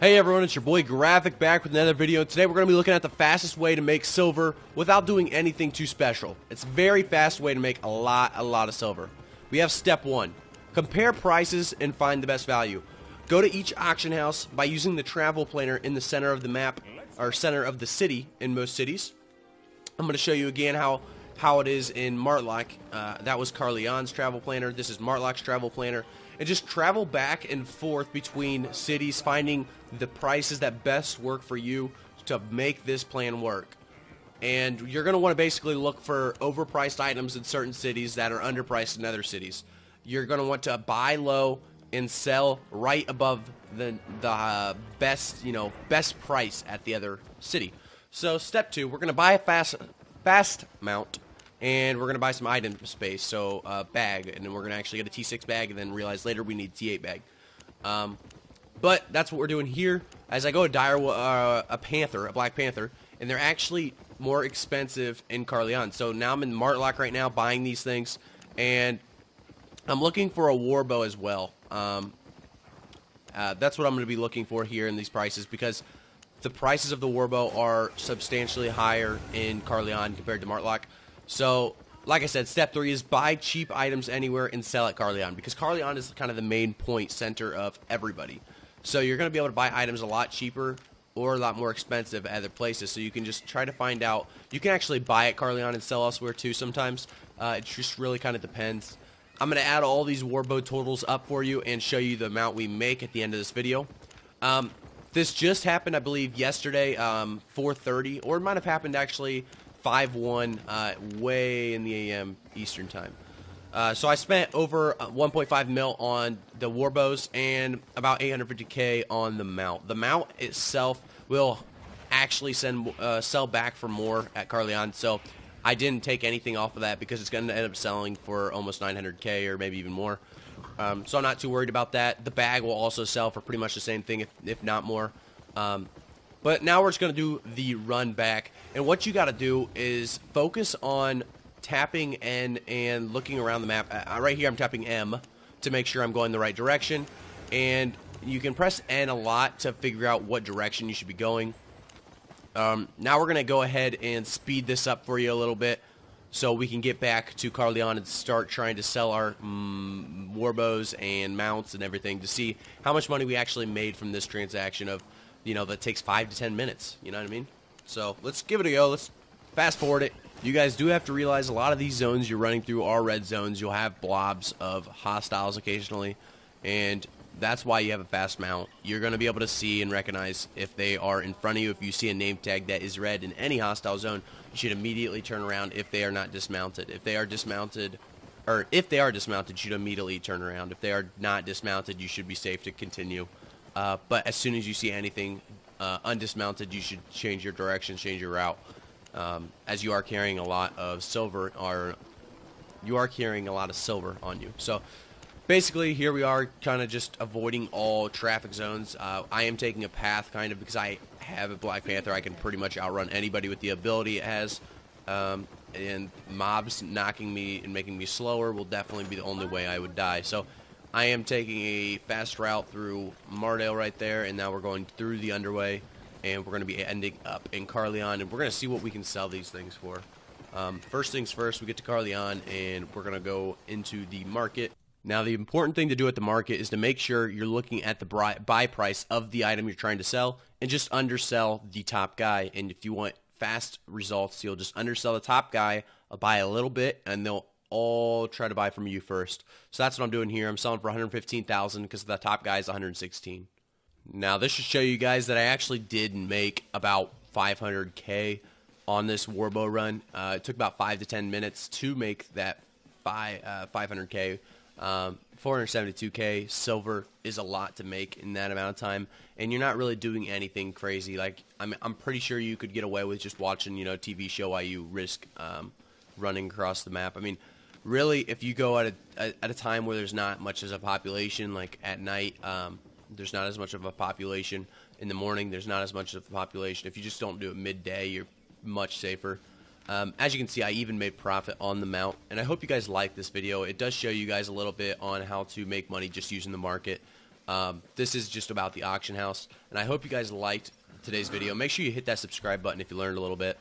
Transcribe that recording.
Hey everyone, it's your boy Graphic back with another video. Today we're going to be looking at the fastest way to make silver without doing anything too special. It's a very fast way to make a lot of silver. We have step 1. Compare prices and find the best value. Go to each auction house by using the travel planner in the center of the map, or center of the city in most cities. I'm going to show you again how it is in Martlock. That was Carleon's travel planner. This is Martlock's travel planner. And just travel back and forth between cities, finding the prices that best work for you to make this plan work. And you're going to want to basically look for overpriced items in certain cities that are underpriced in other cities. You're going to want to buy low and sell right above the best price at the other city. So step 2, we're going to buy a fast mount. And we're going to buy some item space, so a bag, and then we're going to actually get a T6 bag, and then realize later we need a T8 bag. But that's what we're doing here. As I go to dire a Black Panther, and they're actually more expensive in Carleon. So now I'm in Martlock right now buying these things, and I'm looking for a warbow as well. That's what I'm going to be looking for here in these prices, because the prices of the warbow are substantially higher in Carleon compared to Martlock. So, like I said, step 3 is buy cheap items anywhere and sell at Carleon, because Carleon is kind of the main point center of everybody. So you're going to be able to buy items a lot cheaper or a lot more expensive at other places. So you can just try to find out. You can actually buy at Carleon and sell elsewhere too sometimes. It just really kind of depends. I'm going to add all these warbow totals up for you and show you the amount we make at the end of this video. This just happened, I believe, yesterday, 4:30, or it might have happened actually 5-1 way in the AM Eastern time. So I spent over 1.5 mil on the warbows and about 850k on the mount. The mount itself will actually sell back for more at Carleon, so I didn't take anything off of that because it's going to end up selling for almost 900k or maybe even more. So I'm not too worried about that. The bag will also sell for pretty much the same thing, if not more. But now we're just going to do the run back. And what you got to do is focus on tapping N and looking around the map. Right here I'm tapping M to make sure I'm going the right direction. And you can press N a lot to figure out what direction you should be going. Now we're going to go ahead and speed this up for you a little bit so we can get back to Carleon and start trying to sell our warbows and mounts and everything to see how much money we actually made from this transaction of, that takes 5 to 10 minutes. You know what I mean? So let's give it a go. Let's fast forward it. You guys do have to realize a lot of these zones you're running through are red zones. You'll have blobs of hostiles occasionally, and that's why you have a fast mount. You're going to be able to see and recognize if they are in front of you. If you see a name tag that is red in any hostile zone, you should immediately turn around if they are not dismounted. If they are dismounted, you should immediately turn around. If they are not dismounted, you should be safe to continue. But as soon as you see anything undismounted, you should change your direction, change your route, as you are carrying a lot of silver, on you. So basically, here we are kind of just avoiding all traffic zones. I am taking a path kind of because I have a Black Panther. I can pretty much outrun anybody with the ability it has. And mobs knocking me and making me slower will definitely be the only way I would die. So I am taking a fast route through Mardale right there, and now we're going through the underway, and we're going to be ending up in Carleon, and we're going to see what we can sell these things for. First things first, we get to Carleon, and we're going to go into the market. Now, the important thing to do at the market is to make sure you're looking at the buy price of the item you're trying to sell, and just undersell the top guy. And if you want fast results, you'll just undersell the top guy, buy a little bit, and they'll all try to buy from you first. So that's what I'm doing here. I'm selling for 115,000 because the top guy is 116. Now this should show you guys that I actually did make about 500k on this warbow run. It took about 5 to 10 minutes to make that 500k. 472k silver is a lot to make in that amount of time, and you're not really doing anything crazy. Like I'm pretty sure you could get away with just watching TV show while you risk running across the map. I mean, really, if you go at a time where there's not much as a population, like at night, there's not as much of a population. In the morning, there's not as much of a population. If you just don't do it midday, you're much safer. As you can see, I even made profit on the mount, and I hope you guys like this video. It does show you guys a little bit on how to make money just using the market. This is just about the auction house, and I hope you guys liked today's video. Make sure you hit that subscribe button if you learned a little bit.